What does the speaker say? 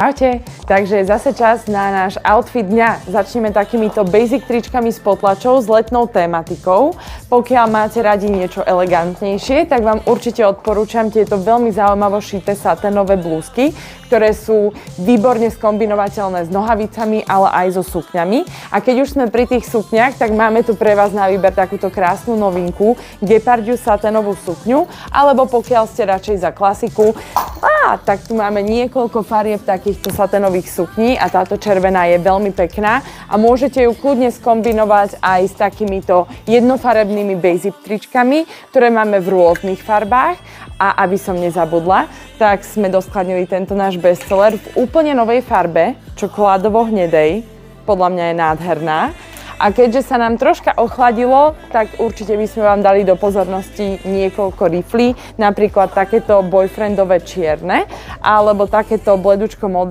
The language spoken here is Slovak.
Ahojte, takže je zase čas na náš outfit dňa. Začneme takýmito basic tričkami s potlačou s letnou tématikou. Pokiaľ máte radi niečo elegantnejšie, tak vám určite odporúčam tieto veľmi zaujímavo šité saténové blúzky, ktoré sú výborne skombinovateľné s nohavicami, ale aj so sukňami. A keď už sme pri tých sukňach, tak máme tu pre vás na výber takúto krásnu novinku, gepardiu saténovú sukňu, alebo pokiaľ ste radšej za klasiku, tak tu máme niekoľko farieb takýchto saténových sukní a táto červená je veľmi pekná a môžete ju kľudne skombinovať aj s takýmito jednofarebnými basic tričkami, ktoré máme v rôznych farbách. A aby som nezabudla, tak sme doskladnili tento náš bestseller v úplne novej farbe, čokoládovo-hnedej. Podľa mňa je nádherná. A keďže sa nám troška ochladilo, tak určite by sme vám dali do pozornosti niekoľko riflí, napríklad takéto boyfriendové čierne, alebo takéto bledučko modré.